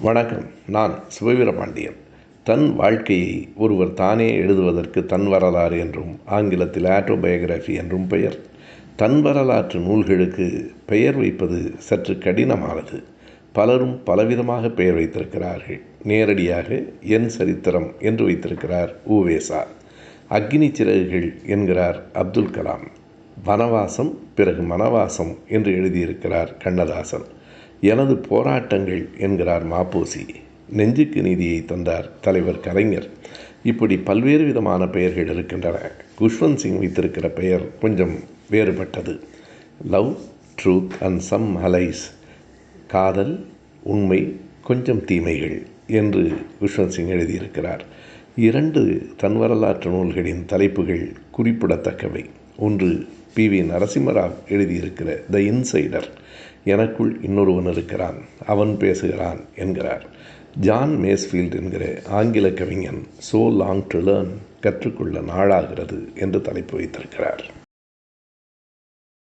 வணக்கம். நான் சிவவீரபாண்டியன். தன் வாழ்க்கையை ஒருவர் தானே எழுதுவதற்கு தன் வரலாறு என்றும் ஆங்கிலத்தில் ஆட்டோபயோகிராஃபி என்றும் பெயர். தன் வரலாற்று நூல்களுக்கு பெயர் வைப்பது சற்று கடினமானது. பலரும் பலவிதமாக பெயர் வைத்திருக்கிறார்கள். நேரடியாக என் சரித்திரம் என்று வைத்திருக்கிறார் உவேசா. அக்னி சிறகுகள் என்கிறார் அப்துல் கலாம். வனவாசம் பிறகு மனவாசம் என்று எழுதியிருக்கிறார் கண்ணதாசன். எனது போராட்டங்கள் என்கிறார் மாப்போசி. நெஞ்சுக்கு நீதியை தந்தார் தலைவர் கலைஞர். இப்படி பல்வேறு விதமான பெயர்கள் இருக்கின்றன. குஷ்வந்த் சிங் வைத்திருக்கிற பெயர் கொஞ்சம் வேறுபட்டது. Love, truth and some lies. காதல், உண்மை, கொஞ்சம் தீமைகள் என்று குஷ்வந்த் சிங் எழுதியிருக்கிறார். 2 தன் வரலாற்று நூல்களின் தலைப்புகள் குறிப்பிடத்தக்கவை. ஒன்று PV நரசிம்மராவ் எழுதியிருக்கிற த இன்சைடர். எனக்குள் இன்னொருவன் இருக்கிறான், அவன் பேசுகிறான் என்கிறார். ஜான் மேஸ்ஃபீல்ட் என்கிற ஆங்கில கவிஞன் சோ லாங் டு லேர்ன், கற்றுக்கொள்ள நாளாகிறது என்று தலைப்பு வைத்திருக்கிறார்.